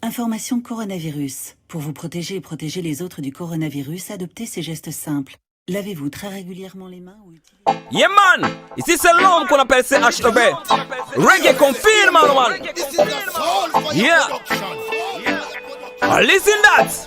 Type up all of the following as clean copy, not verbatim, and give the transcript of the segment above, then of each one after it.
Information coronavirus. Pour vous protéger et protéger les autres du coronavirus, adoptez ces gestes simples. Lavez-vous très régulièrement les mains ou utilisez... Yeah man, ici c'est l'homme qu'on appelle CHEB. Reggae confirme man. Yeah. Listen that.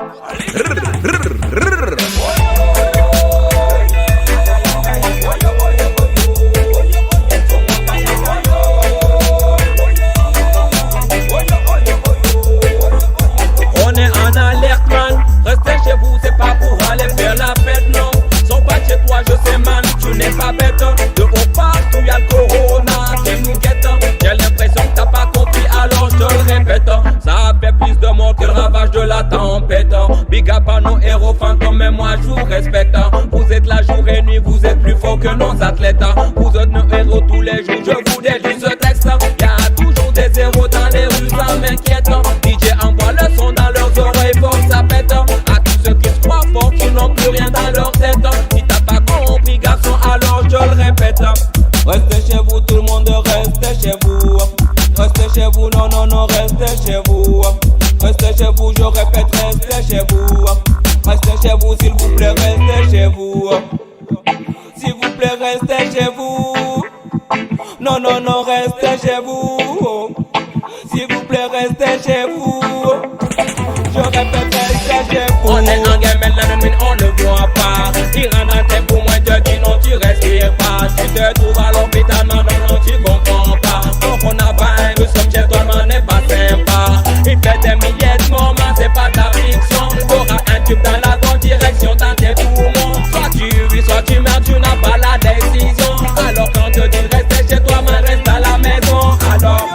On est en alerte man. Restez chez vous, c'est pas pour aller faire la fête non. Sont pas chez toi, je sais man, tu n'es pas bête. De haut partout y'a le corona qui nous guette. J'ai l'impression que t'as pas compris, alors je te le répète. Ça fait plus de monde que le ravage de la tempête. Big up à nos héros fantômes, mais moi je vous respecte. Vous êtes la jour et nuit, vous êtes plus fort que nos athlètes. Vous êtes nos héros tous les jours, je vous dédie ce texte. Y'a toujours des héros dans les rues, ça m'inquiète. DJ envoie le son dans leurs oreilles, faut que ça pète. À tous ceux qui se croient forts, qui n'ont plus rien dans leur tête. Si t'as pas compris garçon, alors je le répète. Restez chez vous, tout le monde restez chez vous. Restez chez vous, non, non, non, restez chez vous. Restez chez vous, je répète, restez chez vous. Restez chez vous, s'il vous plaît, restez chez vous. S'il vous plaît, restez chez vous. Non, non, non, restez chez vous. S'il vous plaît, restez chez vous. Je répète, restez chez vous. On est en game, mais la nuit, on ne voit pas. Il rentre dans tes pour moi, je dis non, tu respires pas. Tu te trouves à l'hôpital, non, non, non, tu comprends pas. Donc on a pas nous sommes chez toi, mais on n'est pas sympa. Il fait des milliers de moments, c'est pas ta fiction. T'auras un tube dans la bonne direction, dans tes poumons. Soit tu vis, soit tu meurs, tu n'as pas la décision. Alors quand te dis rester chez toi, mais reste à la maison. Alors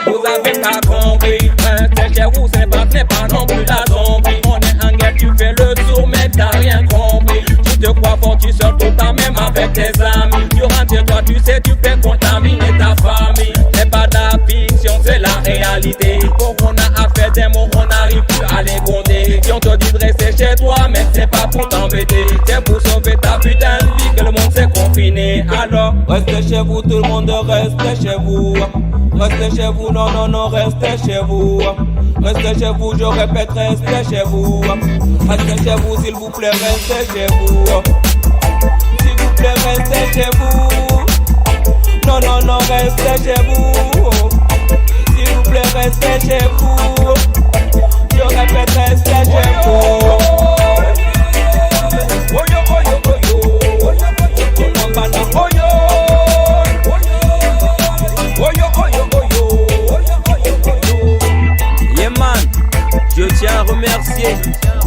vous avez pas compris, restez chez vous, c'est pas non plus la zombie. On est en guerre, tu fais le tour, mais t'as rien compris. Tu te crois fort, tu sors tout le temps, même avec tes amis. Tu rentres chez toi, tu sais, tu peux contaminer ta famille. C'est pas de la fiction, c'est la réalité. Corona a fait des mots, on n'arrive plus à les compter. Si on te dit de rester chez toi, mais c'est pas pour t'embêter. C'est pour sauver ta putain de vie que le monde s'est confiné. Alors, restez chez vous, tout le monde restez chez vous. Restez chez vous, non, non, non, restez chez vous. Restez chez vous, je répète, restez chez vous. Restez chez vous, s'il vous plaît, restez chez vous. S'il vous plaît, restez chez vous. Non, non, non, restez chez vous. S'il vous plaît, restez chez vous. Je répète, restez chez vous. Yeah man, je tiens à remercier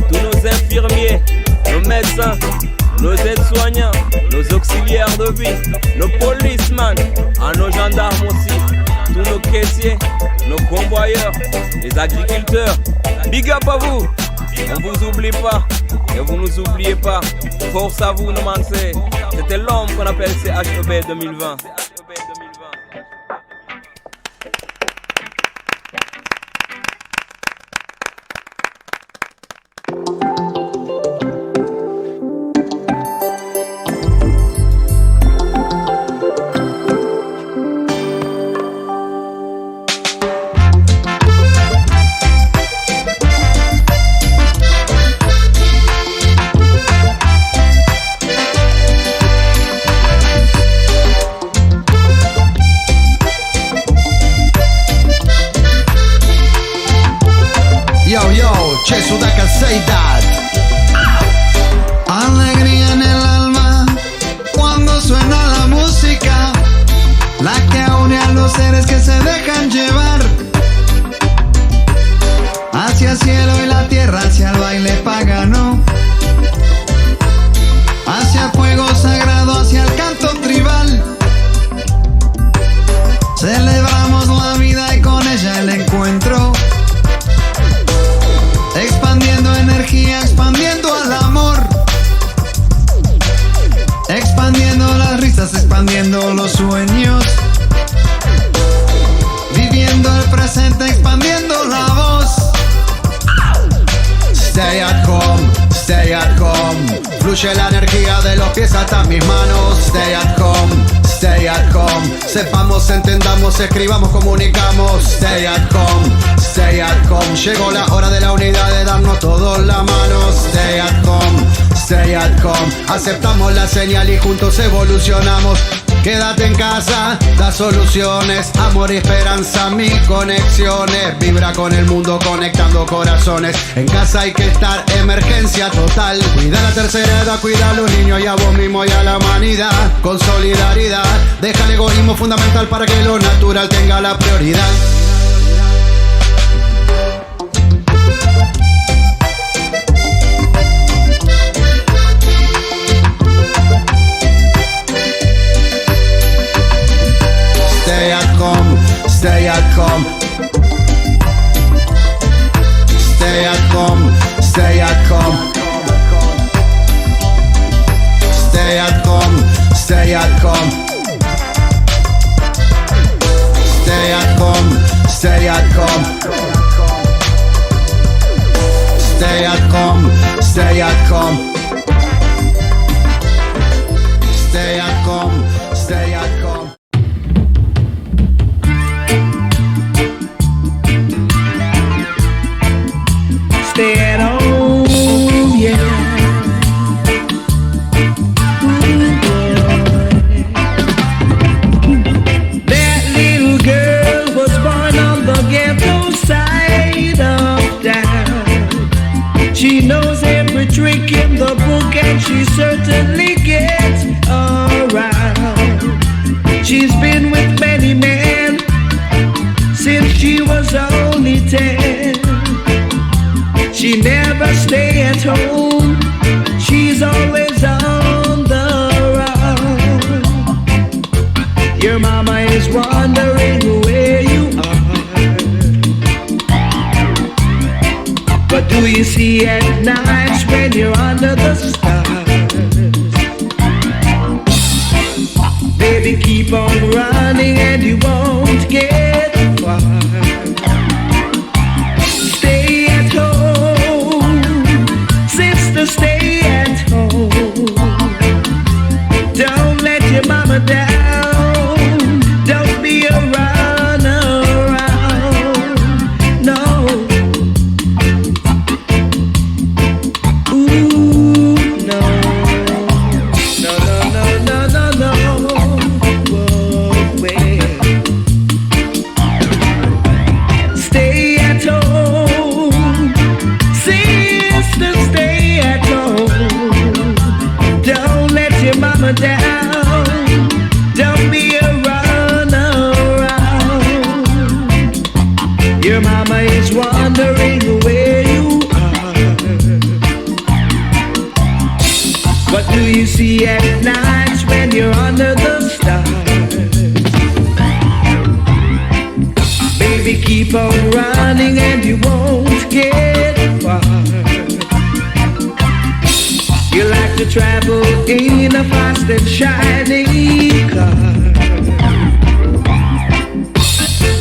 tous nos infirmiers, nos médecins, nos aides-soignants, nos auxiliaires de vie, nos policemen, à nos gendarmes aussi, tous nos caissiers, nos convoyeurs, les agriculteurs. Big up à vous, on vous oublie pas et vous nous oubliez pas. Force à vous, nos mansés. C'était l'homme qu'on appelle CHEB 2020. Che Sudaka Seidad. Alegría en el alma cuando suena la música, la que une a los seres que se dejan llevar hacia el cielo y la tierra, hacia el baile pagano, hacia el fuego sagrado, hacia el canto tribal. Celebramos la vida y con ella el encuentro, expandiendo energía, expandiendo al amor, expandiendo las risas, expandiendo los sueños, viviendo el presente, expandiendo la voz. Stay at home, fluye la energía de los pies hasta mis manos. Stay at home, stay at home. Sepamos, entendamos, escribamos, comunicamos. Stay at home, stay at home. Llegó la hora de la unidad, de darnos todos la mano. Stay at home, stay at home. Aceptamos la señal y juntos evolucionamos. Quédate en casa, da soluciones, amor y esperanza, mil conexiones. Vibra con el mundo conectando corazones. En casa hay que estar, emergencia total. Cuida la tercera edad, cuida a los niños y a vos mismo y a la humanidad. Con solidaridad, deja el egoísmo fundamental para que lo natural tenga la prioridad. Stay at home, stay at home. Stay at home, stay at home. Stay at home, stay at home. Stay at home, stay at home. Stay at home, stay at home. Stay at home, stay at home. Stay at home, yeah. That little girl was born on the ghetto side of town. She knows every trick in the book and she certainly gets around. She's been with many men since she was only 10. She never stay at home, she's always on the run. Your mama is wondering where you are. What do you see at night when you're under the stars? Baby, keep on running and you won't get far. Stay at home, sister, stay at home. Don't let your mama down. Don't be a runaround. No. Ooh, no. No, no, no, no, no, no. Whoa, wait. Stay at home, sister, stay at home. Don't let your mama down. Don't be a runaround. Your mama is wondering where you are. What do you see at night when you're under the stars? Baby, keep on running and you won't get far. You like to travel in a fast and shiny car.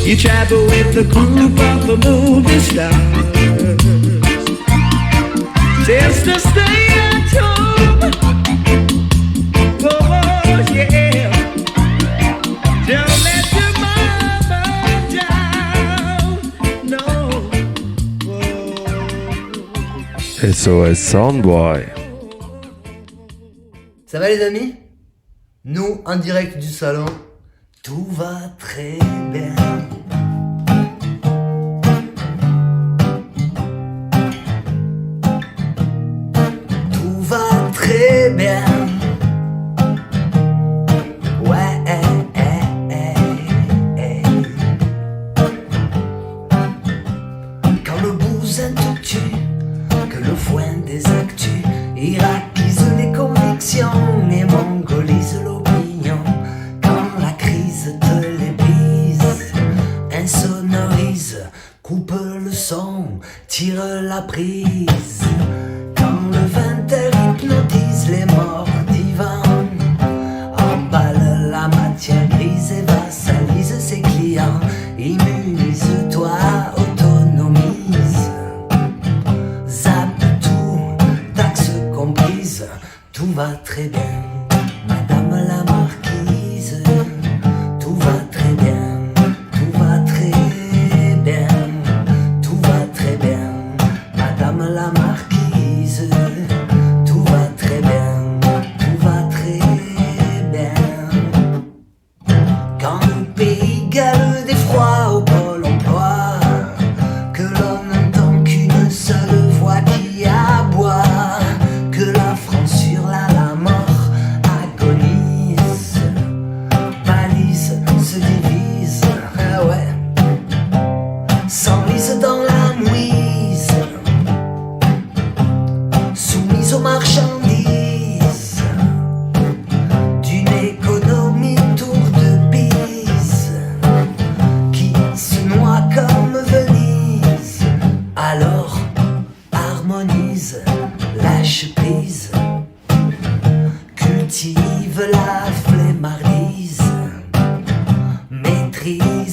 You travel with a group of the movie stars. Sister, stay at home. Oh, yeah. Don't let your mama down. No. Oh. SOS Soundboy. Ça va les amis? Nous, en direct du salon, tout va très bien. Tout va très bien. Ouais, Quand le bousin te tue, que le foin des actus hiérarchise les convictions et mongolise l'opinion. Quand la crise te les brise, insonorise, coupe le son, tire la prise. Quand le vin hypnotise les morts divans, emballe la matière grise et vassalise ses clients. Immunise-toi, autonomise, zappe tout, taxe comprise.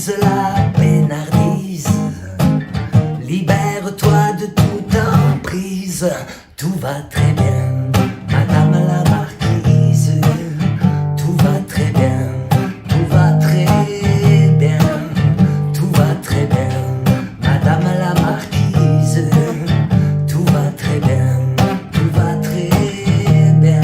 brise la pénardise. Libère-toi de toute emprise. Tout va très bien, madame la marquise. Tout va très bien, tout va très bien. Tout va très bien, madame la marquise. Tout va très bien, tout va très bien.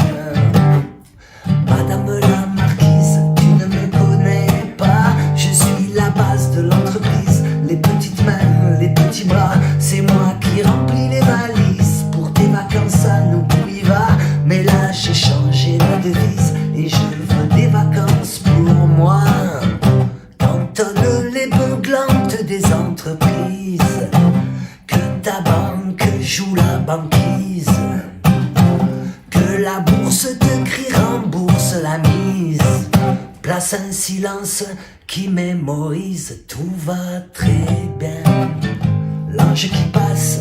Madame la marquise, tu ne me connais pas. Je suis la base de l'entreprise. Les petites mains, les petits bras, c'est moi qui remplis les valises. Pour tes vacances, à nous y va. Mais là, j'ai changé la devise et je veux des vacances pour moi. Cantonne les beuglantes des entreprises. Que ta banque joue la banquise. Que la bourse te crie rembourse la mise. Place un silence qui mémorise. Tout va très bien. L'ange qui passe.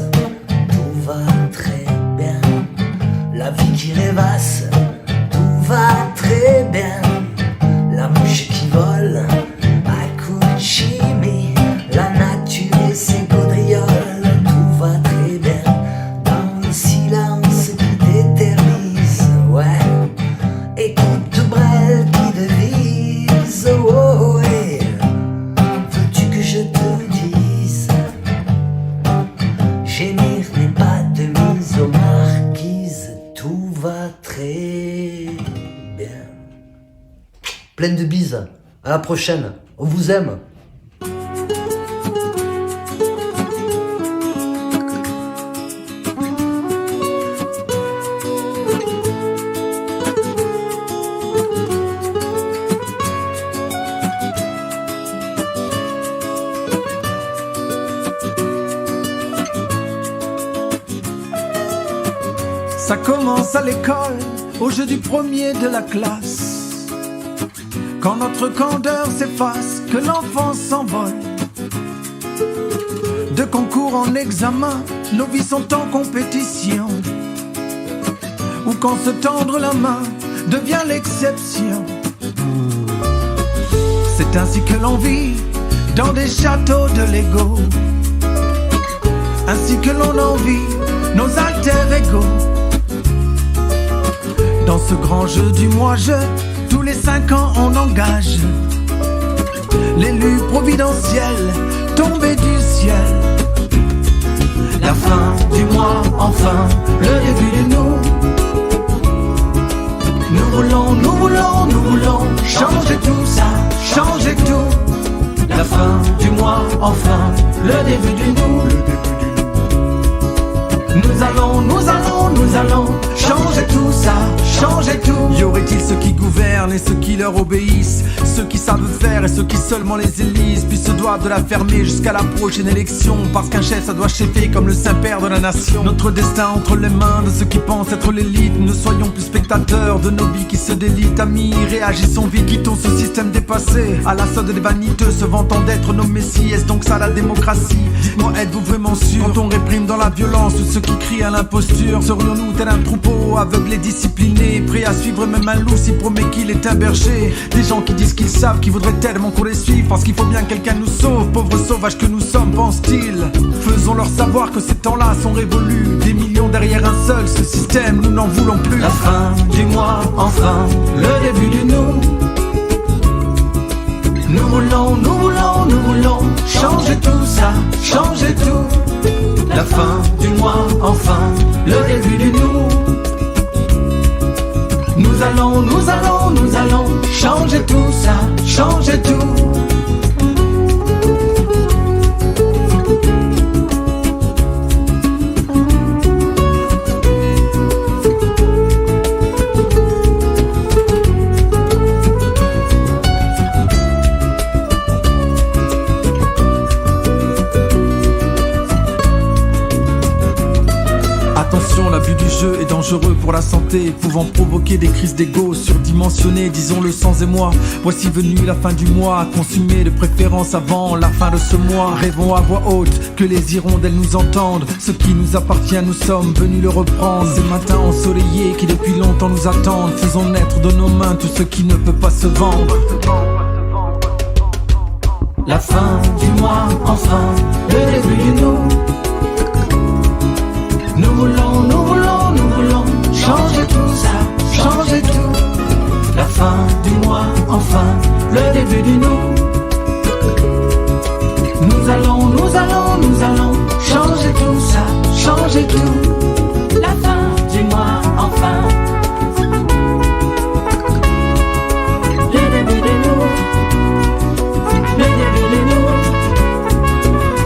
Tout va très bien. La vie qui rêvasse. Tout va très bien. La mouche qui vole. À coups de chimie. La nature et ses gaudrioles. Tout va très bien. Dans le silence qui t'éternise. Ouais. Écoute Brel qui devise. Oh, ouais. Veux-tu que je te dise? Gémir n'est pas de mise aux marquises. Tout va très bien. Pleine de bises. À la prochaine. On vous aime. Ça commence à l'école, au jeu du premier de la classe. Quand notre candeur s'efface, que l'enfant s'envole. De concours en examen, nos vies sont en compétition. Ou quand se tendre la main devient l'exception. C'est ainsi que l'on vit dans des châteaux de Lego. Ainsi que l'on envie nos alter-égaux. Dans ce grand jeu du moi-je, tous les 5 ans on engage l'élu providentiel tombé du ciel. La fin du mois, enfin, le début de nous. Nous voulons, nous voulons, nous voulons changer tout ça, changer tout. La fin du mois, enfin, le début de nous. Nous allons, nous allons, nous allons changer tout ça, changer tout. Y aurait-il ceux qui gouvernent et ceux qui leur obéissent, ceux qui savent faire et ceux qui seulement les élisent, puis se doivent de la fermer jusqu'à la prochaine élection, parce qu'un chef ça doit chefer comme le Saint-Père de la nation. Notre destin entre les mains de ceux qui pensent être l'élite. Ne soyons plus spectateurs de nos vies qui se délitent. Amis, réagissons vite, quittons ce système dépassé, à la solde des vaniteux se vantant d'être nos messies. Est-ce donc ça la démocratie? Dites-moi, êtes-vous vraiment sûr? Quand on réprime dans la violence tous ceux qui crient à l'imposture, serions-nous tel un troupeau aveugle et discipliné, prêt à suivre même un loup s'il promet qu'il est un berger? Des gens qui disent qu'ils savent, qui voudraient tellement qu'on les suive, parce qu'il faut bien que quelqu'un nous sauve, pauvres sauvages que nous sommes, pensent-ils. Faisons-leur savoir que ces temps-là sont révolus, des millions derrière un seul, ce système nous n'en voulons plus. La fin du mois, enfin, le début du nous. Nous voulons, nous voulons, nous voulons changer tout ça, changer tout. La fin du mois, enfin, le début du nous. Nous allons, nous allons, nous allons changer tout ça, changer tout. Attention, l'abus du jeu est dangereux pour la santé, pouvant provoquer des crises d'ego surdimensionnées, disons-le sans émoi. Voici venue la fin du mois, consumée de préférence avant la fin de ce mois. Rêvons à voix haute, que les hirondelles nous entendent. Ce qui nous appartient, nous sommes venus le reprendre. Ces matins ensoleillés qui depuis longtemps nous attendent. Faisons naître de nos mains tout ce qui ne peut pas se vendre. La fin du mois, enfin, le début du nous. Nous voulons, nous voulons, nous voulons changer tout ça, changer tout. La fin du mois, enfin, le début du nous. Nous allons, nous allons, nous allons changer tout ça, changer tout. La fin du mois, enfin. Le début de nous. Le début de nous.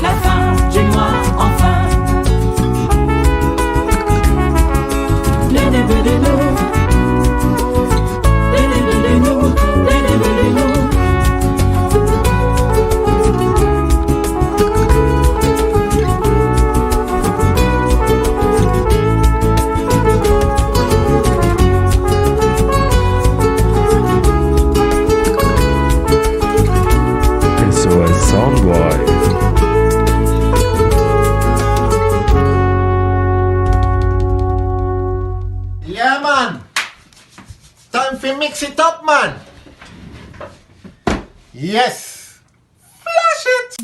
La fin du mois, enfin. Le début de nous. Le début de nous. Le début de nous. SOS Soundboy. Yeah, man. Time for mix it up, man. Yes. Flash it.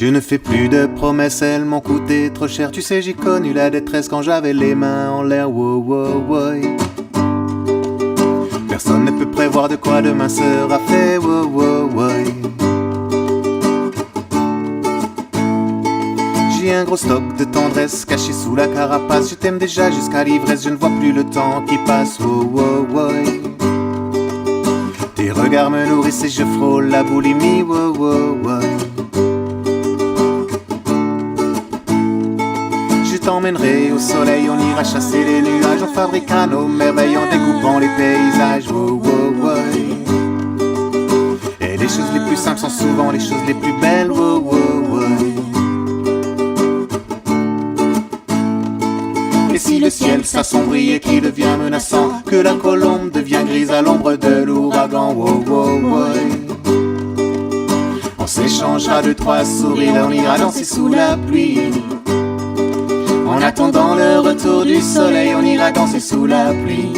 Je ne fais plus de promesses, elles m'ont coûté trop cher. Tu sais, j'ai connu la détresse quand j'avais les mains en l'air. Wow, wow, wow. Personne ne peut prévoir de quoi demain sera fait. Wow, wow, wow. J'ai un gros stock de tendresse caché sous la carapace. Je t'aime déjà jusqu'à l'ivresse, je ne vois plus le temps qui passe. Wow, wow, wow. Tes regards me nourrissent et je frôle la boulimie. Wow, wow, wow. Je t'emmènerai au soleil, on ira chasser les nuages. On fabriquera nos merveilles en découpant les paysages. Wow, wow, wow. Et les choses les plus simples sont souvent les choses les plus belles. Wow, wow, wow. Et si le ciel s'assombrit et qu'il devient menaçant, que la colombe devient grise à l'ombre de l'ouragan. Wow, wow, wow. On s'échangera deux, trois sourires, on ira danser sous la pluie. En attendant le retour du soleil, on ira danser sous la pluie.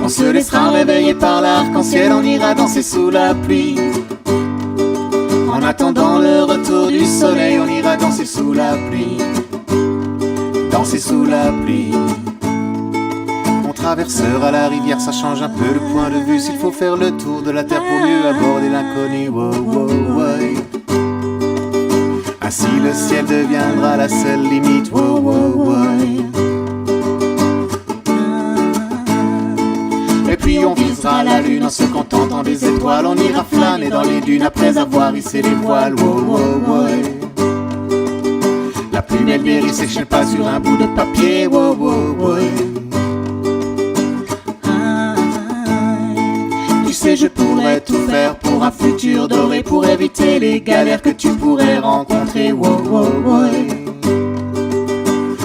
On se laissera réveiller par l'arc-en-ciel, on ira danser sous la pluie. En attendant le retour du soleil, on ira danser sous la pluie. Danser sous la pluie. On traversera la rivière, ça change un peu le point de vue. S'il faut faire le tour de la terre pour mieux aborder l'inconnu. Wow, wow, wow. Ainsi le ciel deviendra la seule limite. Wow, wow, wow. Et puis on visera la lune en se contentant des étoiles. On ira flâner dans les dunes après avoir hissé les voiles. Wow, wow, wow. La plus belle mairie s'échelle pas sur un bout de papier. Wow, wow, wow. Tu sais, je pourrais tout faire pour un futur doré, pour éviter les galères que tu pourrais rencontrer. Wow, wow, wow.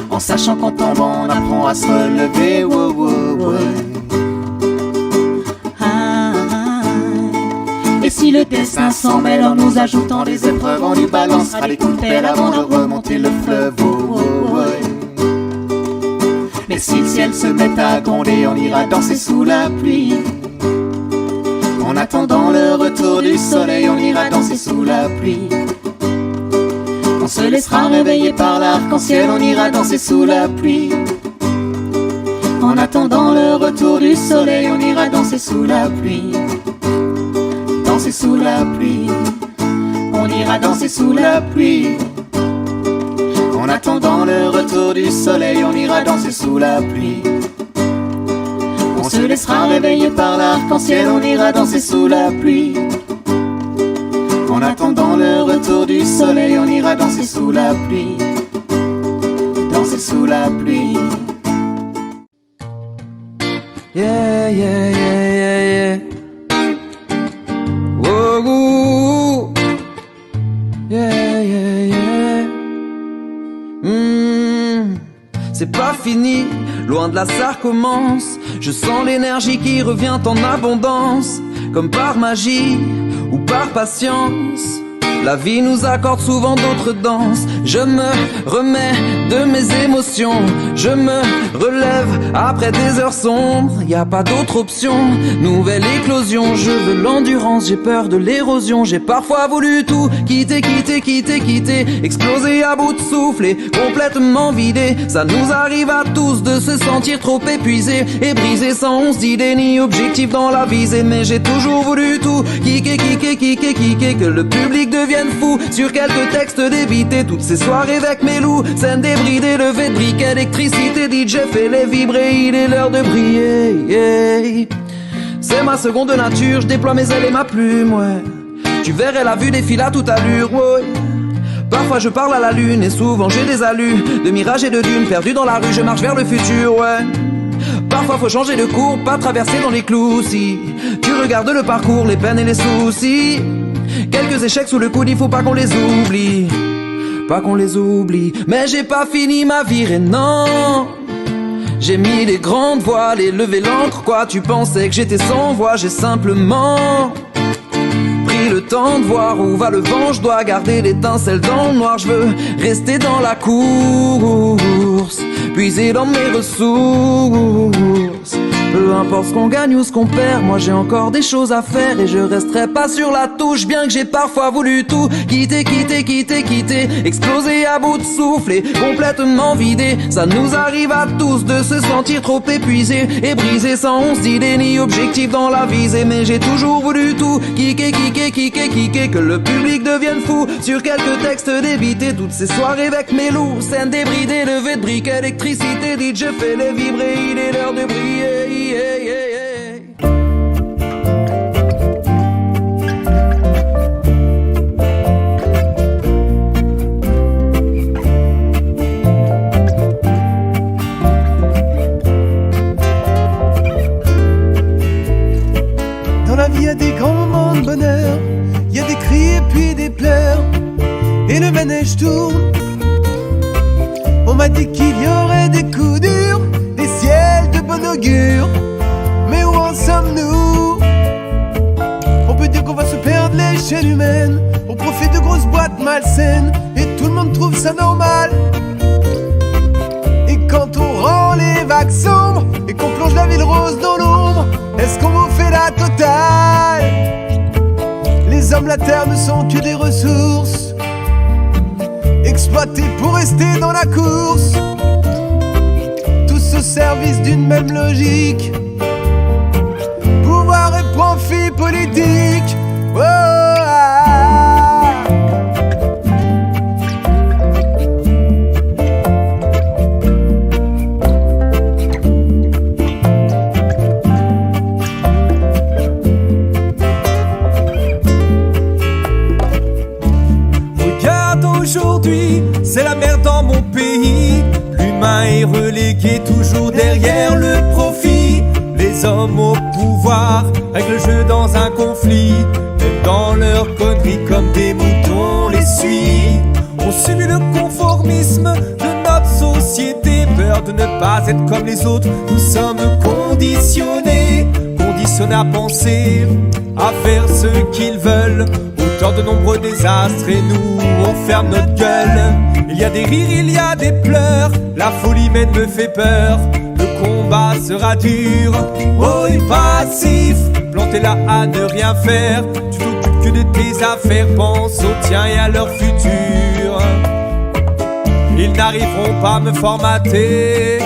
En sachant qu'en tombant on apprend à se relever. Wow, wow, wow. Et si le destin s'en mêle en nous ajoutant des épreuves, on y balancera les coups de pelle avant de remonter le fleuve. Oh, oh, oh. Mais si le ciel se met à gronder, on ira danser sous la pluie. En attendant le retour du soleil, on ira danser sous la pluie. On se laissera réveiller par l'arc-en-ciel, on ira danser sous la pluie. En attendant le retour du soleil, on ira danser sous la pluie. Danser sous la pluie, on ira danser sous la pluie. En attendant le retour du soleil, on ira danser sous la pluie. On se laissera réveiller par l'arc-en-ciel, on ira danser sous la pluie. En attendant le retour du soleil, on ira danser sous la pluie. Danser sous la pluie. Yeah, yeah, yeah, yeah, yeah. Whoa, yeah, yeah, yeah. C'est pas fini, loin de là ça recommence. Je sens l'énergie qui revient en abondance, comme par magie ou par patience. La vie nous accorde souvent d'autres danses. Je me remets de mes émotions, je me relève après des heures sombres. Y a pas d'autre option, nouvelle éclosion. Je veux l'endurance, j'ai peur de l'érosion. J'ai parfois voulu tout quitter, exploser à bout de souffle et complètement vidé. Ça nous arrive à tous de se sentir trop épuisés et brisés sans once d'idées ni objectif dans la visée. Mais j'ai toujours voulu tout kicker, que le public devienne fou sur quelques textes d'éviter toutes ces soirées avec mes loups. Scène débridée, levée de briques, électricité, DJ fait les vibrer, il est l'heure de briller, yeah. C'est ma seconde nature, je déploie mes ailes et ma plume, ouais. Tu verrais la vue défile à toute allure, ouais. Parfois je parle à la lune et souvent j'ai des allus de mirages et de dunes. Perdu dans la rue, je marche vers le futur, ouais. Parfois faut changer de cours, pas traverser dans les clous. Si tu regardes le parcours, les peines et les soucis, quelques échecs sous le coude, il faut pas qu'on les oublie. Pas qu'on les oublie. Mais j'ai pas fini ma virée, non. J'ai mis les grandes voiles et levé l'encre. Quoi, tu pensais que j'étais sans voix? J'ai simplement pris le temps de voir où va le vent. Je dois garder l'étincelle dans le noir. Je veux rester dans la course, puiser dans mes ressources. Peu importe ce qu'on gagne ou ce qu'on perd, moi j'ai encore des choses à faire et je resterai pas sur la touche, bien que j'ai parfois voulu tout quitter, exploser à bout de souffle et complètement vidé. Ça nous arrive à tous de se sentir trop épuisé et brisé sans once d'idée ni objectif dans la visée. Mais j'ai toujours voulu tout kicker, que le public devienne fou sur quelques textes débités. Toutes ces soirées avec mes loups, scènes débridées, levées de briques, électricité, DJ fait les vibrer, il est l'heure de briller. Dans la vie, il y a des grands moments de bonheur, il y a des cris et puis des pleurs, et le manège tourne. On m'a dit qu'il y aurait des coups durs, des ciels de bon augure, mais où en sommes-nous? On peut dire qu'on va se perdre l'échelle humaine au profit de grosses boîtes malsaines, et tout le monde trouve ça normal. Et quand on rend les vagues sombres et qu'on plonge la ville rose dans l'ombre, est-ce qu'on vous fait la totale? Les hommes, la terre ne sont que des ressources exploités pour rester dans la course, tous au service d'une même logique, pouvoir et profit politique. Oh, Aujourd'hui, c'est la merde dans mon pays. L'humain est relégué toujours derrière le profit. Les hommes au pouvoir règlent le jeu dans un conflit. Même dans leurs conneries comme des moutons les suit. On subit le conformisme de notre société. Peur de ne pas être comme les autres. Nous sommes conditionnés à penser, à faire ce qu'ils veulent. Auteur de nombreux désastres et nous on ferme notre gueule. Il y a des rires, il y a des pleurs. La folie humaine me fait peur. Le combat sera dur. Oh et passif, planter là à ne rien faire. Tu t'occupes que de tes affaires. Pense aux tiens et à leur futur. Ils n'arriveront pas à me formater.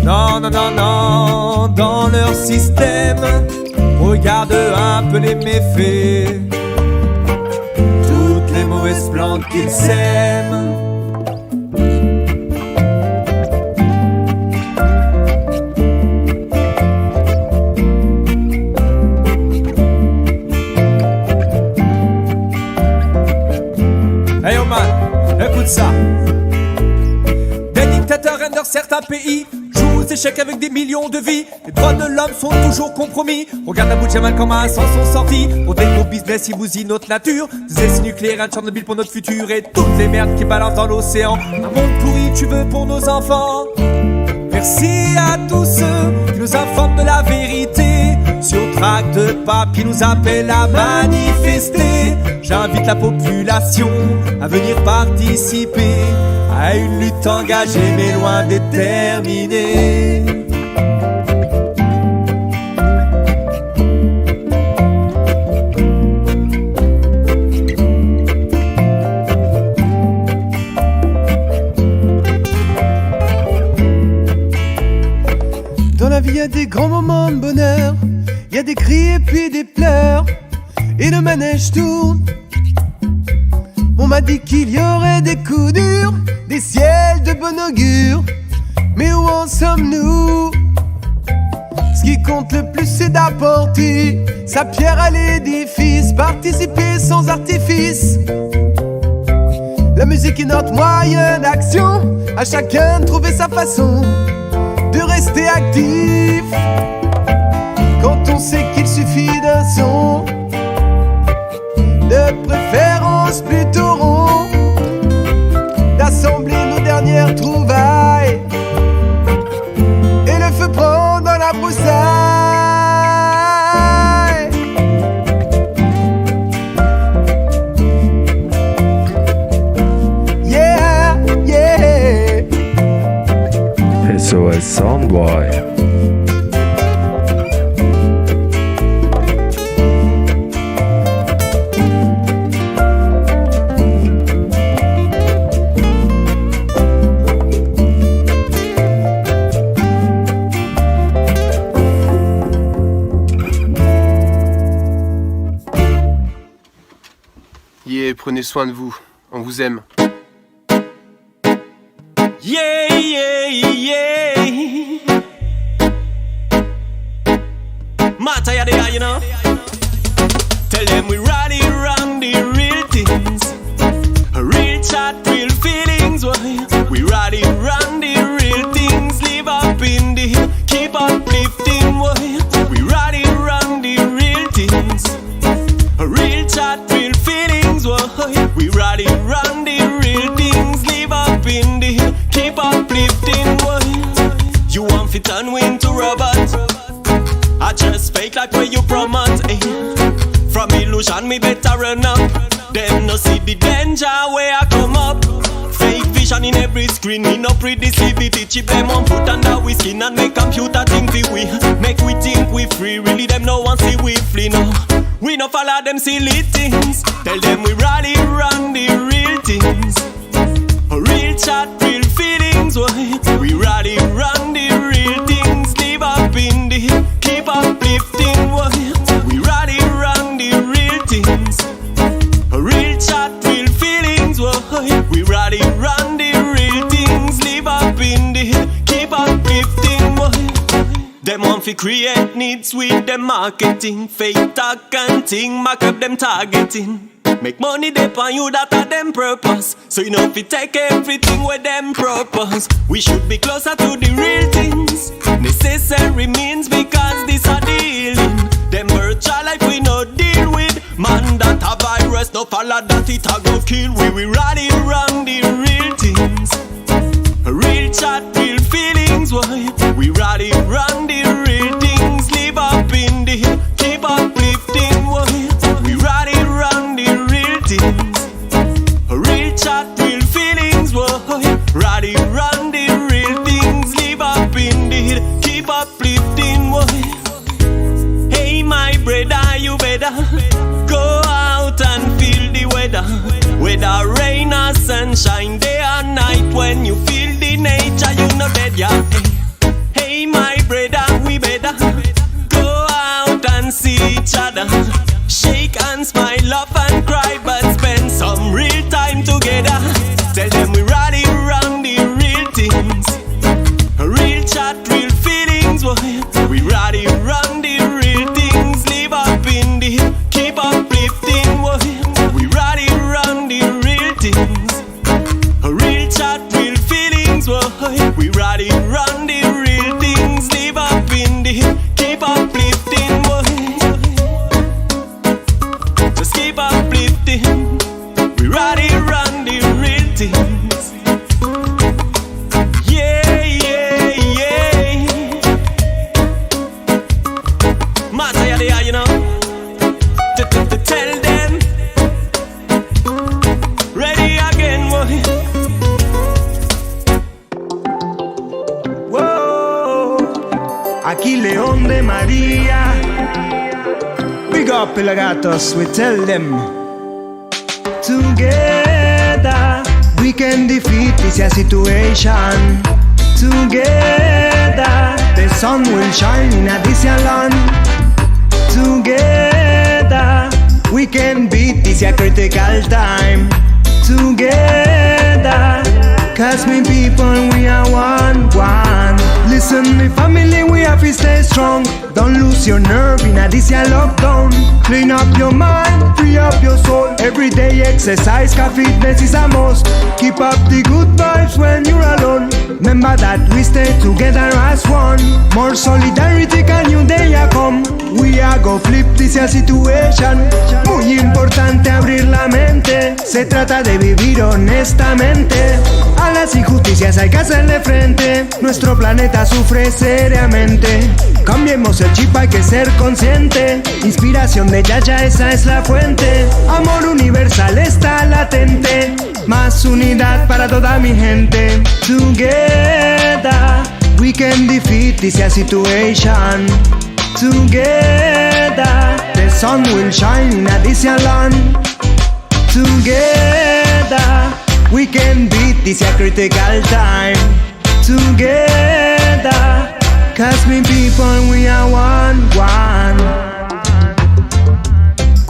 Non, non, non, non, dans leur système. Regarde un peu les méfaits, toutes les mauvaises plantes qu'ils sèment. Hey oh man, écoute ça. Des dictateurs rendent certains pays jouent aux échecs avec des millions de vies. Les droits de l'homme sont toujours compromis. Regarde Abu Jamal comme un sang sont sortis. Pour des gros business, ils bousillent notre nature. Des essais nucléaires, un Tchernobyl pour notre futur. Et toutes les merdes qui balancent dans l'océan. Un monde pourri, tu veux pour nos enfants. Merci à tous ceux qui nous informent de la vérité. Sur tract de papier nous appellent à manifester. J'invite la population à venir participer à une lutte engagée mais loin d'être terminée. Dans la vie, il y a des grands moments de bonheur, il y a des cris et puis des pleurs, et le manège tourne. On m'a dit qu'il y aurait des coups durs, des ciels de bon augure, mais où en sommes-nous? Ce qui compte le plus, c'est d'apporter sa pierre à l'édifice, participer sans artifice. La musique est notre moyen d'action, à chacun de trouver sa façon de rester actif. Quand on sait qu'il suffit d'un son, de préférence plutôt rond, d'assembler nos dernières trouvailles et le feu prend dans la broussaille. Yeah, yeah. SOS Soundboy. Yeah, prenez soin de vous. On vous aime. Yeah, yeah, yeah. Mata ya there, you know. Tell them we rally around the real things. A real chat, real feelings. Why? We rally around the real things. Live up in the hill, keep uplifting. Why? We rally around the real things. A real chat, real feelings. Why? We rally around the real things. Live up in the hill, keep uplifting. Why? You want to turn wind to robot? I just fake like where you promote. Eh? From illusion, me better run up. Them no see the danger where I come up. Fake vision in every screen, me no pre-deceivity. Chip them on put under we skin and make computer think we make we think we free. Really them no one see we flee no. We no follow them silly things. Tell them we rally around the real things. A real chat, real feelings. Why? We rally around the real things. Live up in the hill, keep uplifting. Why? We rally around the real things. A real chat, real feelings. Why? We rally around the real things. Live up in the hill, keep uplifting. Why? Them want to create needs with them marketing. Fake talk and ting, mark up them targeting. Make money dep on you, that are them purpose. So you know if you take everything with them purpose. We should be closer to the real things. Necessary means because this are dealing. Them virtual life we no deal with. Man that a virus, no follow that it a go kill. We rally around the real things. A real chat, real feelings. Why? We rally around the real things. Live up in the hill, keep uplifting. Why? We rally around the real things. A real chat, real feelings. Why? Rally around the real things. Live up in the hill, keep uplifting. Why? Hey my brother, you better go out and feel the weather. Whether rain or sunshine, day or night. When you feel the nature, you know that yeah. Hey my brother, we better go out and see each other. Shake and smile, laugh and cry, but spend some real time together. Tell them we rally around the real things. A real chat, real feelings. Why? We rally around the real things. Live up in the hill, keep uplifting. Why? We rally around the real things. A real chat, real feelings. Why? We rally around the real things. Live up in the hill, keep uplifting. Why? Just keep uplifting. We rally around the real things. Yeah, yeah, yeah. Mata ya there, you know. Tell them. Ready again, boy. Whoa, aquí León de María. Big up Pelagatos, we tell them. Together we can defeat this situation. Together the sun will shine in this land. Together we can beat this critical time. Together, cause me people we are one. Listen me family, we have to stay strong. Don't lose your nerve in this lockdown. Clean up your mind, free up your soul. Everyday exercise, cause fitness is a must. Keep up the good vibes when you're alone. Remember that we stay together as one. More solidarity can you day come. We are go flip this situation. Muy importante abrir la mente. Se trata de vivir honestamente. A las injusticias hay que hacerle frente. Nuestro planeta sufre seriamente. Cambiemos el chip, hay que ser consciente. Inspiración de Yaya, esa es la fuente. Amor universal está latente. Más unidad para toda mi gente. Together we can defeat this situation. Together the sun will shine in this land. Together we can beat this critical time. Together, cause me people we are one.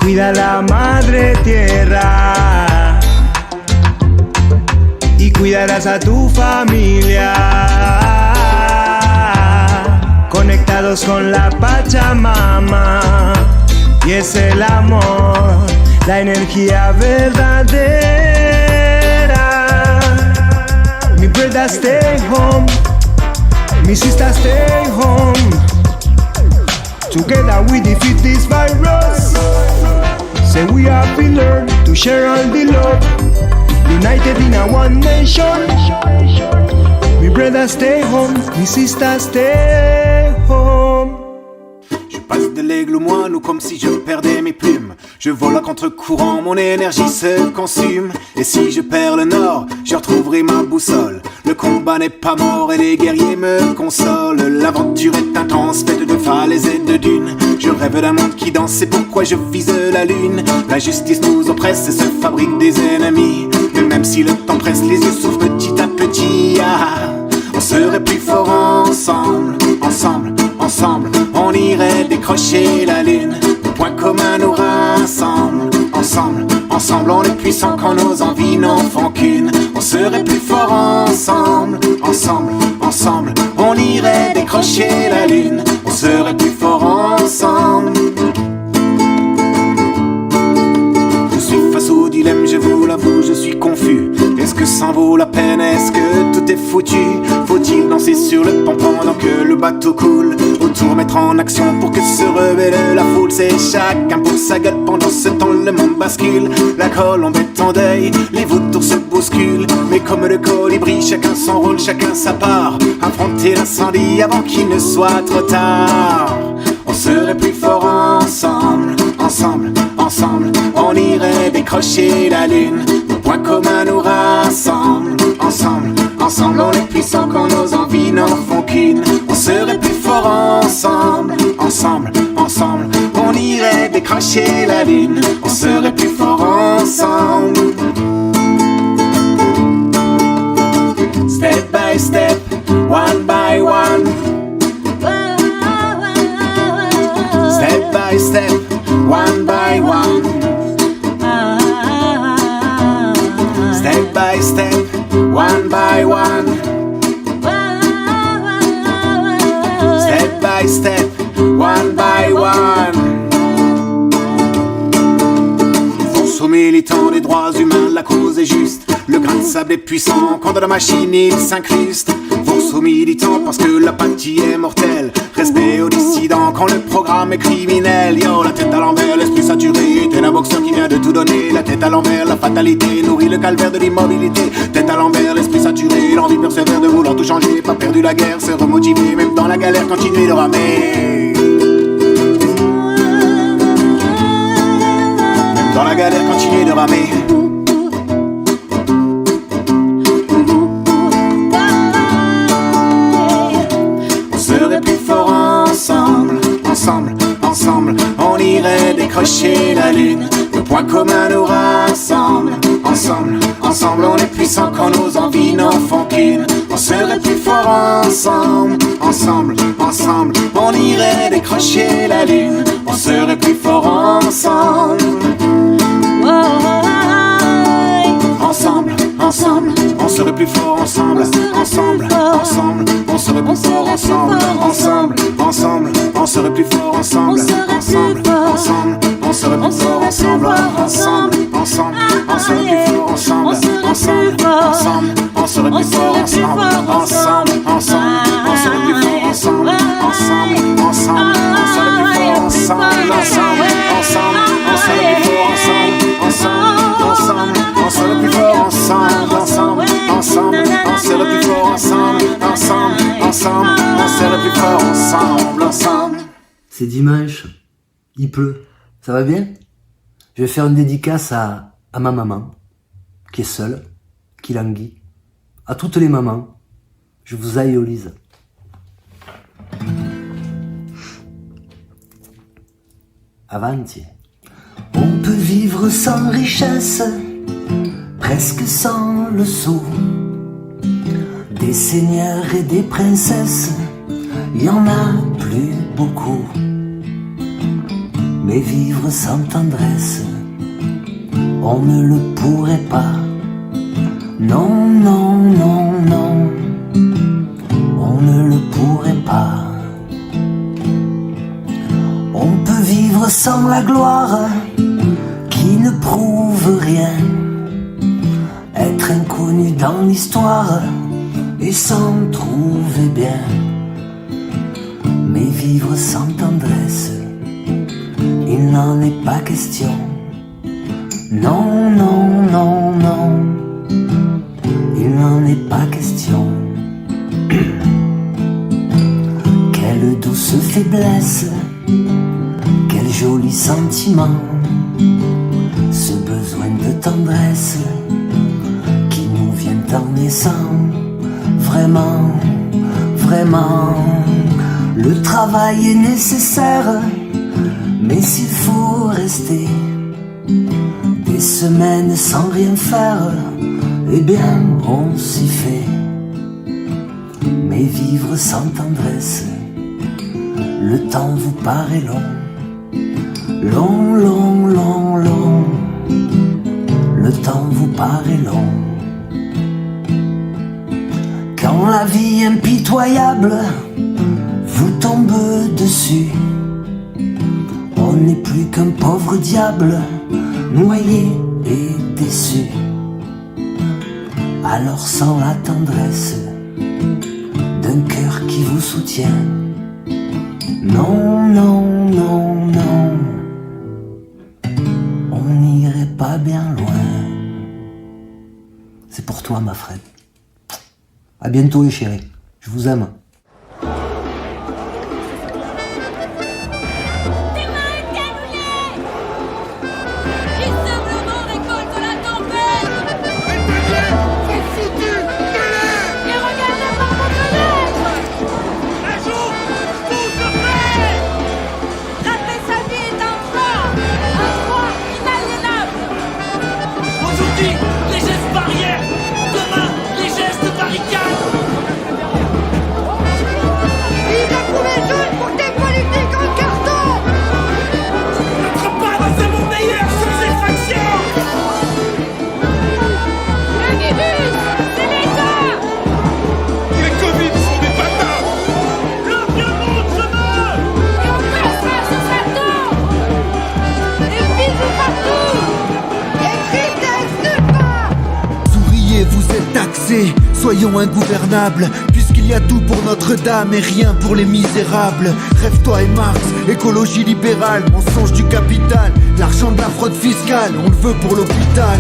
Cuida la madre tierra y cuidarás a tu familia. Conectados con la Pachamama, y es el amor, la energía verdadera. Mi brother stay home, mi sister stay home. Together we defeat this virus. Say we have been learned to share all the love, united in a one nation. Mi brother stay home, mi sister stay home. Je passe de l'aigle au moine ou comme si je perdais mes plumes. Je vole à contre-courant, mon énergie se consume. Et si je perds le nord, je retrouverai ma boussole. Le combat n'est pas mort et les guerriers me consolent. L'aventure est intense, faite de falaises et de dunes. Je rêve d'un monde qui danse, c'est pourquoi je vise la lune. L'injustice nous oppresse et se fabrique des ennemis. Mais même si le temps presse, les yeux s'ouvrent petit à petit. Ah, on serait plus fort ensemble, ensemble, ensemble. On irait décrocher la lune. Le point commun nous rassemble. Ensemble, ensemble, on est puissant quand nos envies n'en font qu'une. On serait plus fort ensemble, ensemble, ensemble. On irait décrocher la lune. On serait plus fort ensemble. Je suis face au dilemme, je vous l'avoue, je suis confus. Est-ce que ça en vaut la peine? Est-ce que tout est foutu? Faut-il danser sur le pont pendant que le bateau coule? Autour mettre en action pour que se rebelle la foule. C'est chacun pour sa gueule, pendant ce temps le monde bascule. La colombe est en deuil, les vautours se bousculent. Mais comme le colibri, chacun son rôle, chacun sa part. Affronter l'incendie avant qu'il ne soit trop tard. On serait plus fort ensemble, ensemble, ensemble. On irait décrocher la lune. Nos points communs nous rassemblent. Ensemble, ensemble, on est puissant quand nos envies n'en font qu'une. On serait plus fort ensemble, ensemble, ensemble. On irait décrocher la lune. On serait plus fort ensemble. Step by step, one by one. Step by step, one by one. Step by step, one by one. Step by step, one by one. Force aux militants des droits humains, la cause est juste. Le grain de sable est puissant quand dans la machine il s'incruste. Force aux militants parce que l'apathie est mortelle. Respect aux dissidents quand le programme est criminel. Yo, la tête à l'envers, l'esprit saturé. T'es un boxeur qui vient de tout donner. La tête à l'envers, la fatalité nourrit le calvaire de l'immobilité. Tête à l'envers, l'esprit saturé. L'envie persévère de vouloir tout changer. Pas perdu la guerre, se remotiver. Même dans la galère, continuer de ramer. Même dans la galère, continuer de ramer. Ensemble, ensemble, on irait décrocher la lune. Le point commun nous rassemble. Ensemble, ensemble, on est puissant quand nos envies n'en font qu'une. On serait plus fort ensemble. Ensemble, ensemble, on irait décrocher la lune. On serait plus fort ensemble. Ensemble, ensemble, on serait plus fort ensemble. Ensemble, ensemble, on serait plus fort ensemble. Ensemble, ensemble, on serait plus fort ensemble. Ensemble, ensemble, on serait plus fort ensemble. Ensemble, ensemble, on serait plus fort ensemble. Ensemble, ensemble, on serait plus fort ensemble. Ensemble, ensemble, on serait plus fort ensemble. Ensemble, ensemble, on serait plus fort ensemble. Ensemble, ensemble, on serait plus fort ensemble. Ensemble, ensemble, on serait plus fort ensemble. Ensemble, ensemble, on serait plus fort ensemble. Ensemble, ensemble, on serait plus fort ensemble. Ensemble. C'est dimanche, il pleut, ça va bien? Je vais faire une dédicace à ma maman, qui est seule, qui languit. À toutes les mamans, je vous aïolise. Avanti. On peut vivre sans richesse, presque sans le sou. Des seigneurs et des princesses, y en a plus beaucoup. Mais vivre sans tendresse, on ne le pourrait pas. Non, non, non, non, on ne le pourrait pas. On peut vivre sans la gloire qui ne prouve rien, être inconnu dans l'histoire et s'en trouver bien. Mais vivre sans tendresse, il n'en est pas question. Non, non, non, non, il n'en est pas question. Quelle douce faiblesse, quel joli sentiment, ce besoin de tendresse qui nous vient en naissant. Vraiment, vraiment, le travail est nécessaire, mais s'il faut rester des semaines sans rien faire, eh bien on s'y fait. Mais vivre sans tendresse, le temps vous paraît long. Long, long, long, long, le temps vous paraît long. Quand la vie impitoyable vous tombe dessus, on n'est plus qu'un pauvre diable, noyé et déçu. Alors sans la tendresse d'un cœur qui vous soutient, non, non, non, non, on n'irait pas bien loin. C'est pour toi, ma Fred. À bientôt les chéris, je vous aime. Les gestes barrières, demain les gestes barricades. Il a trouvé jeune pour des politiques en carton. Notre pas c'est mon meilleur sans effraction. Le virus, c'est l'État. Les Covid sont des bâtards. Leur bien montre chemin. Et on passera sur sa tombe. Des bisous partout. Et tristesse nulle part. Souriez, vous êtes taxés, soyons ingouvernables, puisqu'il y a tout pour Notre-Dame et rien pour les misérables. Rêve-toi et Marx, écologie libérale, mensonge du capital, l'argent de la fraude fiscale, on le veut pour l'hôpital.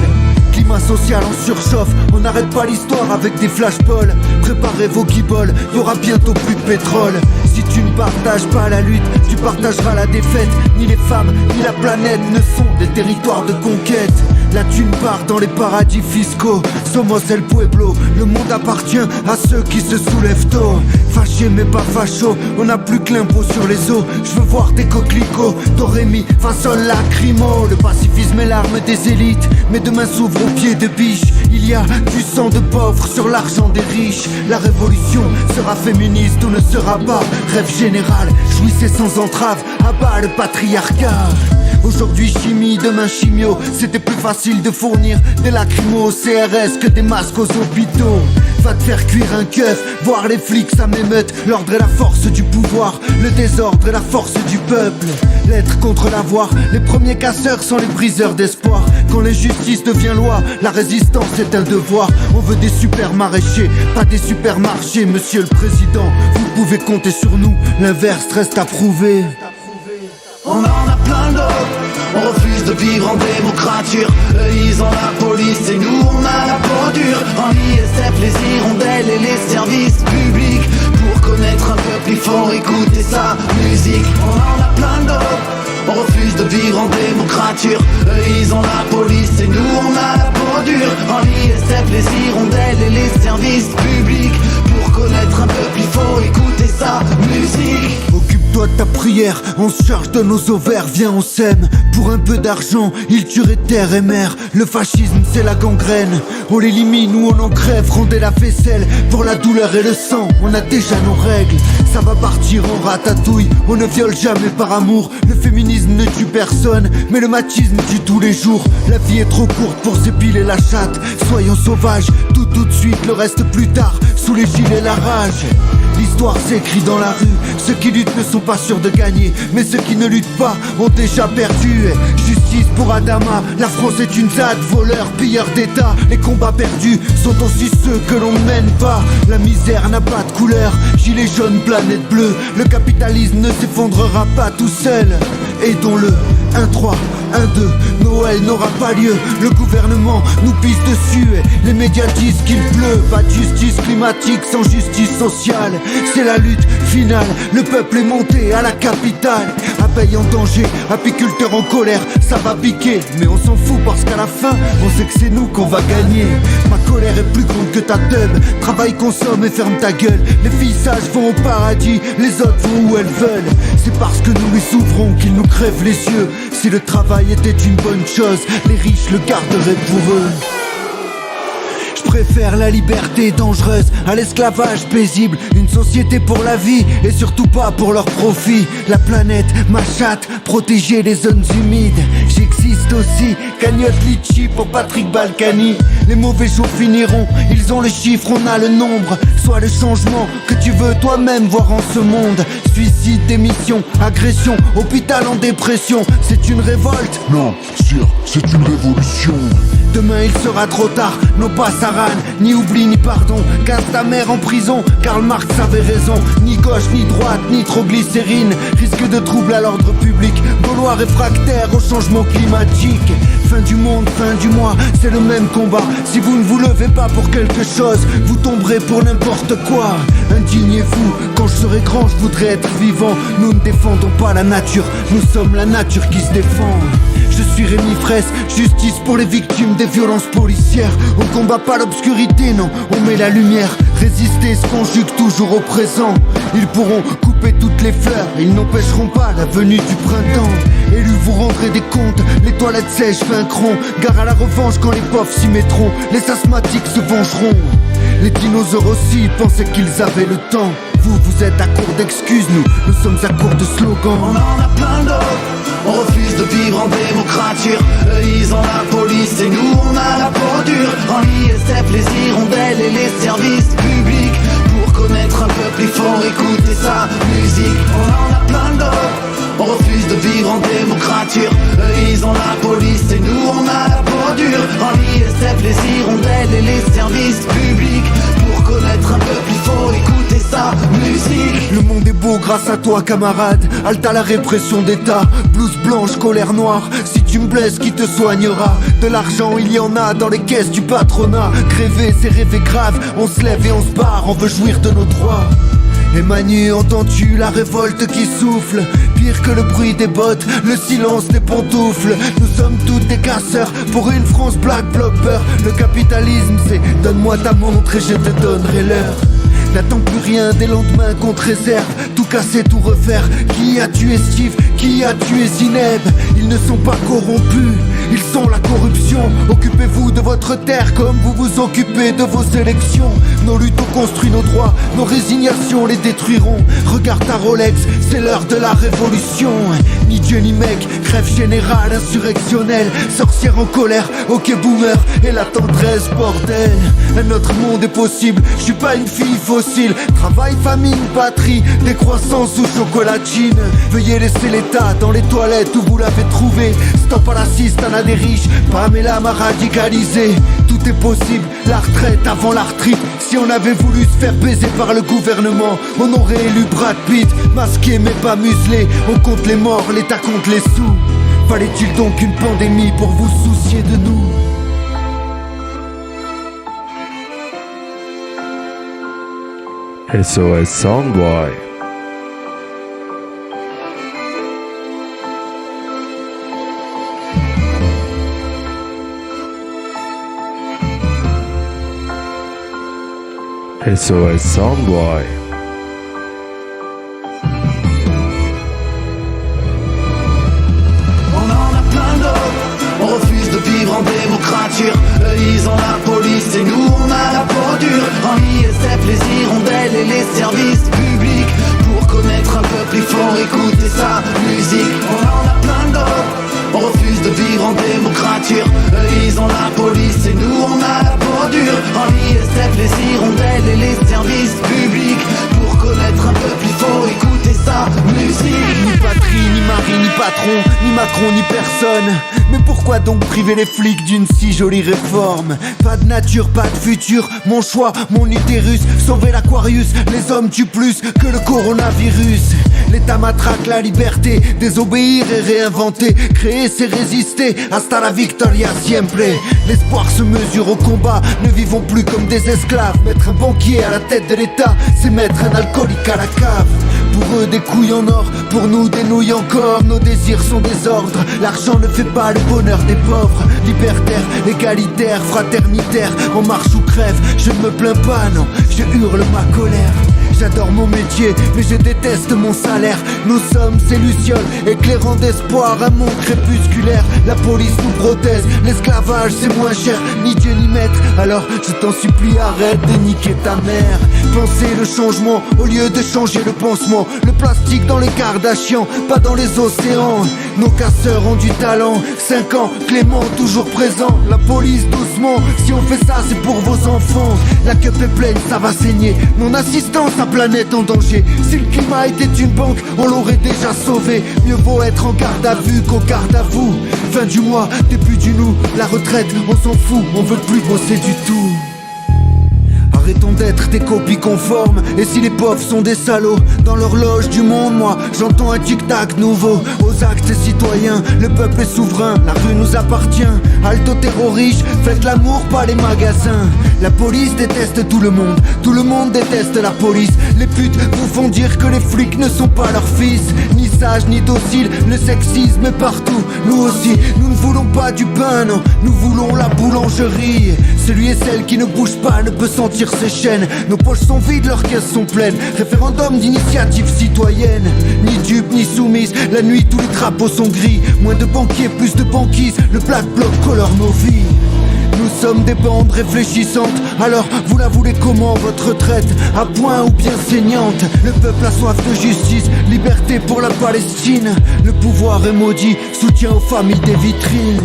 Climat social en surchauffe, on n'arrête pas l'histoire avec des flashballs. Préparez vos guibolles, y aura bientôt plus de pétrole. Si tu ne partages pas la lutte, tu partageras la défaite. Ni les femmes, ni la planète ne sont des territoires de conquête. La thune part dans les paradis fiscaux. Somos el pueblo, le monde appartient à ceux qui se soulèvent tôt. Fâché mais pas facho, on n'a plus que l'impôt sur les os. Je veux voir des coquelicots, Dorémi, fa sol lacrymo. Le pacifisme est l'arme des élites, mais demain s'ouvre au pied de biche. Il y a du sang de pauvres sur l'argent des riches. La révolution sera féministe ou ne sera pas. Rêve général, jouissez sans entrave, abat le patriarcat. Aujourd'hui chimie, demain chimio. C'était plus facile de fournir des lacrymos au CRS que des masques aux hôpitaux. Va te faire cuire un keuf, voir les flics ça m'émeute. L'ordre est la force du pouvoir, le désordre est la force du peuple. L'être contre l'avoir, les premiers casseurs sont les briseurs d'espoir. Quand l'injustice devient loi, la résistance est un devoir. On veut des super maraîchers, pas des supermarchés. Monsieur le Président, vous pouvez compter sur nous, l'inverse reste à prouver. On en a plein d'autres, on refuse de vivre en démocrature. Eux ils ont la police et nous on a la peau dure. En ISF les hirondelles et les services publics. Pour connaître un peuple il faut écouter sa musique. On en a plein d'autres, on refuse de vivre en démocrature. Eux ils ont la police et nous on a la peau dure. En ISF les hirondelles et les services publics. Pour connaître un peuple il faut écouter sa musique. Occupe-toi de ta prière, on se charge de nos ovaires, viens on sème. Pour un peu d'argent, ils tueraient terre et mer. Le fascisme c'est la gangrène, on l'élimine ou on en crève. Rondez la vaisselle, pour la douleur et le sang, on a déjà nos règles. ça va partir en ratatouille. On ne viole jamais par amour. Le féminisme ne tue personne, mais le machisme tue tous les jours. La vie est trop courte pour s'épiler la chatte. Soyons sauvages, tout de suite, le reste plus tard. Sous les gilets la rage. L'histoire s'écrit dans la rue. Ceux qui luttent ne sont pas sûrs de gagner, mais ceux qui ne luttent pas ont déjà perdu. Justice pour Adama, la France est une ZAD. Voleurs, pilleurs d'État, les combats perdus sont aussi ceux que l'on ne mène pas. La misère n'a pas de couleur, gilet jaune, planète bleue. Le capitalisme ne s'effondrera pas tout seul. Aidons-le, 1-3, 1-2, Noël n'aura pas lieu. Le gouvernement nous pisse dessus. Les médias disent qu'il pleut. Pas de justice climatique sans justice sociale. C'est la lutte finale. Le peuple est monté à la capitale. Abeilles en danger, apiculteurs en colère. Ça va piquer, mais on s'en fout parce qu'à la fin on sait que c'est nous qu'on va gagner. Ma colère est plus grande que ta teub. Travaille, consomme et ferme ta gueule. Les filles sages vont au paradis, les autres vont où elles veulent. C'est parce que nous les souffrons qu'ils nous crèvent les yeux. Si le travail était une bonne chose, les riches le garderaient pour eux. Je préfère la liberté dangereuse à l'esclavage paisible. Une société pour la vie et surtout pas pour leur profit. La planète, ma chatte, protéger les zones humides. J'existe aussi, cagnotte litchi pour Patrick Balkany. Les mauvais jours finiront, ils ont les chiffres, on a le nombre. Sois le changement que tu veux toi-même voir en ce monde. Suicide, démission, agression, hôpital en dépression. C'est une révolte? Non, sire, c'est une révolution. Demain il sera trop tard, non pas Saran, ni oubli ni pardon. Casse ta mère en prison, Karl Marx avait raison. Ni gauche, ni droite, ni trop glycérine. Risque de trouble à l'ordre public. Gaulois réfractaires au changement climatique. Fin du monde, fin du mois, c'est le même combat. Si vous ne vous levez pas pour quelque chose, vous tomberez pour n'importe quoi. Indignez-vous, quand je serai grand je voudrais être vivant. Nous ne défendons pas la nature, nous sommes la nature qui se défend. Je suis Rémi Fraisse, justice pour les victimes des violences policières. On combat pas l'obscurité, non, on met la lumière. Résister se conjugue toujours au présent. Ils pourront couper toutes les fleurs, ils n'empêcheront pas la venue du printemps. Élus, vous rendrez des comptes, les toilettes sèches vaincront. Gare à la revanche quand les pauvres s'y mettront. Les asthmatiques se vengeront. Les dinosaures aussi pensaient qu'ils avaient le temps. Vous êtes à court d'excuses, nous sommes à court de slogans. On en a plein d'autres. On refuse de vivre en démocrature. Eux ils ont la police et nous on a la peau dure. En ISF les hirondelles et les services publics. Pour connaître un peuple il faut écouter sa musique. On en a plein d'autres. On refuse de vivre en démocrature. Eux ils ont la police et nous on a la peau dure. En ISF les hirondelles et les services publics. Pour connaître un peuple il faut écouter sa musique. Le monde est beau grâce à toi camarade. Halte à la répression d'État. Blouse blanche, colère noire. Si tu me blesses, qui te soignera? De l'argent il y en a dans les caisses du patronat. Gréver c'est rêver grave. On se lève et on se barre, on veut jouir de nos droits. Et Manu, entends-tu la révolte qui souffle? Pire que le bruit des bottes, le silence des pantoufles. Nous sommes tous des casseurs pour une France black blobber. Le capitalisme c'est donne-moi ta montre et je te donnerai l'heure. N'attends plus rien des lendemains qu'on te réserve. Tout casser, tout refaire. Qui a tué Steve? Qui a tué Zineb? Ils ne sont pas corrompus, ils sont la corruption. Occupez-vous de votre terre comme vous vous occupez de vos élections. Nos luttes ont construit nos droits, nos résignations les détruiront. Regarde ta Rolex, c'est l'heure de la révolution. Ni Dieu ni mec, grève générale insurrectionnelle. Sorcière en colère, ok boomer et la tendresse bordel. Un autre monde est possible, je suis pas une fille fossile. Travail, famine, patrie, décroissance ou chocolatine. Veuillez laisser l'état dans les toilettes où vous l'avez trouvé. Stop à l'assistanat des riches, Pamela m'a radicalisé. Tout est possible, la retraite avant la retraite. Si on avait voulu se faire baiser par le gouvernement, on aurait élu Brad Pitt. Masqué mais pas muselé, on compte les morts, l'État compte les sous. Fallait-il donc une pandémie pour vous soucier de nous? SOS Soundboy. SOS Soundboy. On en a plein d'autres. On refuse de vivre en démocrature. Eux ils ont la police et nous on a la peau dure. En ISF les hirondelles et les services publics. démocrature. Eux ils ont la police et nous on a la peau dure. En ISF les hirondelles et les services publics. Pour connaître un peuple il faut écouter sa musique. Ni patrie, ni mari, ni patron, ni Macron, ni personne. Mais pourquoi donc priver les flics d'une si jolie réforme? Pas de nature, pas de futur, mon choix, mon utérus. Sauver l'Aquarius, les hommes tuent plus que le coronavirus. L'État matraque la liberté, désobéir et réinventer. Créer c'est résister, hasta la victoria siempre. L'espoir se mesure au combat, ne vivons plus comme des esclaves. Mettre un banquier à la tête de l'État, c'est mettre un alcoolique à la cave. Pour eux des couilles en or, pour nous des nouilles encore. Nos désirs sont des ordres, l'argent ne fait pas le bonheur des pauvres. Libertaire, égalitaire, fraternitaire, on marche ou crève. Je ne me plains pas, non, je hurle ma colère. J'adore mon métier, mais je déteste mon salaire. Nos sommes, c'est Luciole, éclairant d'espoir un monde crépusculaire. La police nous protège, l'esclavage c'est moins cher. Ni Dieu ni maître, alors je t'en supplie arrête de niquer ta mère. Penser le changement au lieu de changer le pansement. Le plastique dans les Kardashians, pas dans les océans. Nos casseurs ont du talent, 5 ans, Clément toujours présent. La police doucement, si on fait ça c'est pour vos enfants. La cup est pleine, ça va saigner. Mon assistance à planète en danger. Si le climat était une banque, on l'aurait déjà sauvé. Mieux vaut être en garde à vue qu'au garde à vous. Fin du mois, début du nous, la retraite, on s'en fout, on veut plus bosser du tout. Arrêtons d'être des copies conformes. Et si les pauvres sont des salauds, dans l'horloge du monde, moi j'entends un tic-tac nouveau. Aux actes citoyens, le peuple est souverain, la rue nous appartient. Alto terroriste, faites l'amour, pas les magasins. La police déteste tout le monde déteste la police. Les putes vous font dire que les flics ne sont pas leurs fils. Ni sages ni dociles, le sexisme est partout. Nous aussi, nous ne voulons pas du pain, non, nous voulons la boulangerie. Celui et celle qui ne bouge pas ne peut sentir ses chaînes. Nos poches sont vides, leurs caisses sont pleines. Référendum d'initiative citoyenne. Ni dupe ni soumise, la nuit tous les drapeaux sont gris. Moins de banquiers, plus de banquises. Le Black Bloc colore nos vies. Nous sommes des bandes réfléchissantes. Alors vous la voulez comment votre retraite? À point ou bien saignante? Le peuple a soif de justice, liberté pour la Palestine. Le pouvoir est maudit, soutien aux familles des vitrines.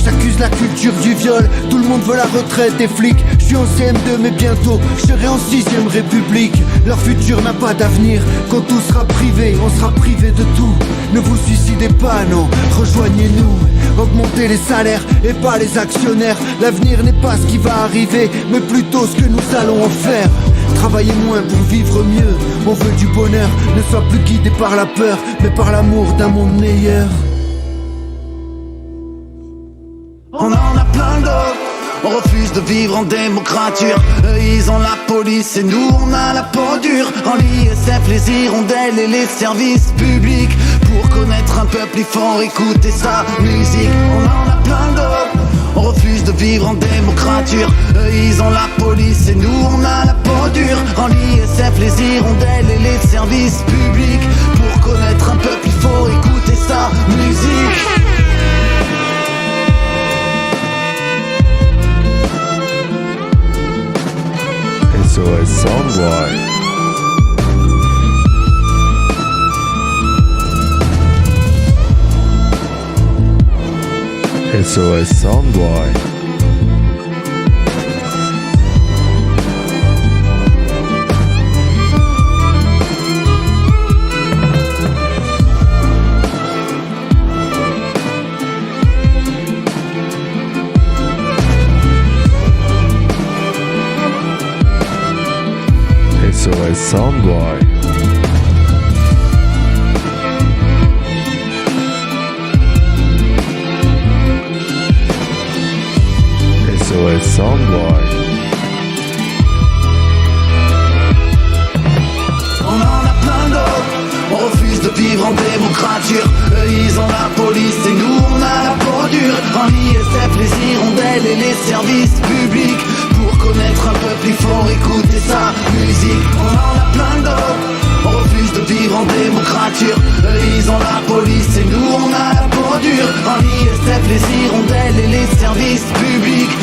J'accuse la culture du viol, tout le monde veut la retraite des flics. Je suis en CM2 mais bientôt je serai en 6ème République. Leur futur n'a pas d'avenir, quand tout sera privé, on sera privé de tout. Ne vous suicidez pas, non, rejoignez-nous. Augmentez les salaires et pas les actionnaires. L'avenir n'est pas ce qui va arriver, mais plutôt ce que nous allons en faire. Travaillez moins pour vivre mieux, on veut du bonheur. Ne sois plus guidé par la peur, mais par l'amour d'un monde meilleur. On en a plein d'autres. On refuse de vivre en démocrature. Eux ils ont la police et nous on a la peau dure. En l'ISF les hirondelles et les services publics. Pour connaître un peuple il faut écouter sa musique. On en a plein d'autres. On refuse de vivre en démocrature. Eux ils ont la police et nous on a la peau dure. En l'ISF les hirondelles et les services publics. Pour connaître un peuple il faut écouter sa musique. SOS Soundboy. SOS Soundboy. SOS Soundboy. SOS Soundboy. On en a plein d'autres. On refuse de vivre en démocrature. Eux ils ont la police et nous on a la peau dure. En l'ISF les hirondelles et les services publics. Pour connaître un peuple il faut écouter sa musique. On en a plein d'autres. On refuse de vivre en démocrature. Eux ils ont la police et nous on a la peau dure. En l'ISF les hirondelles et les services publics.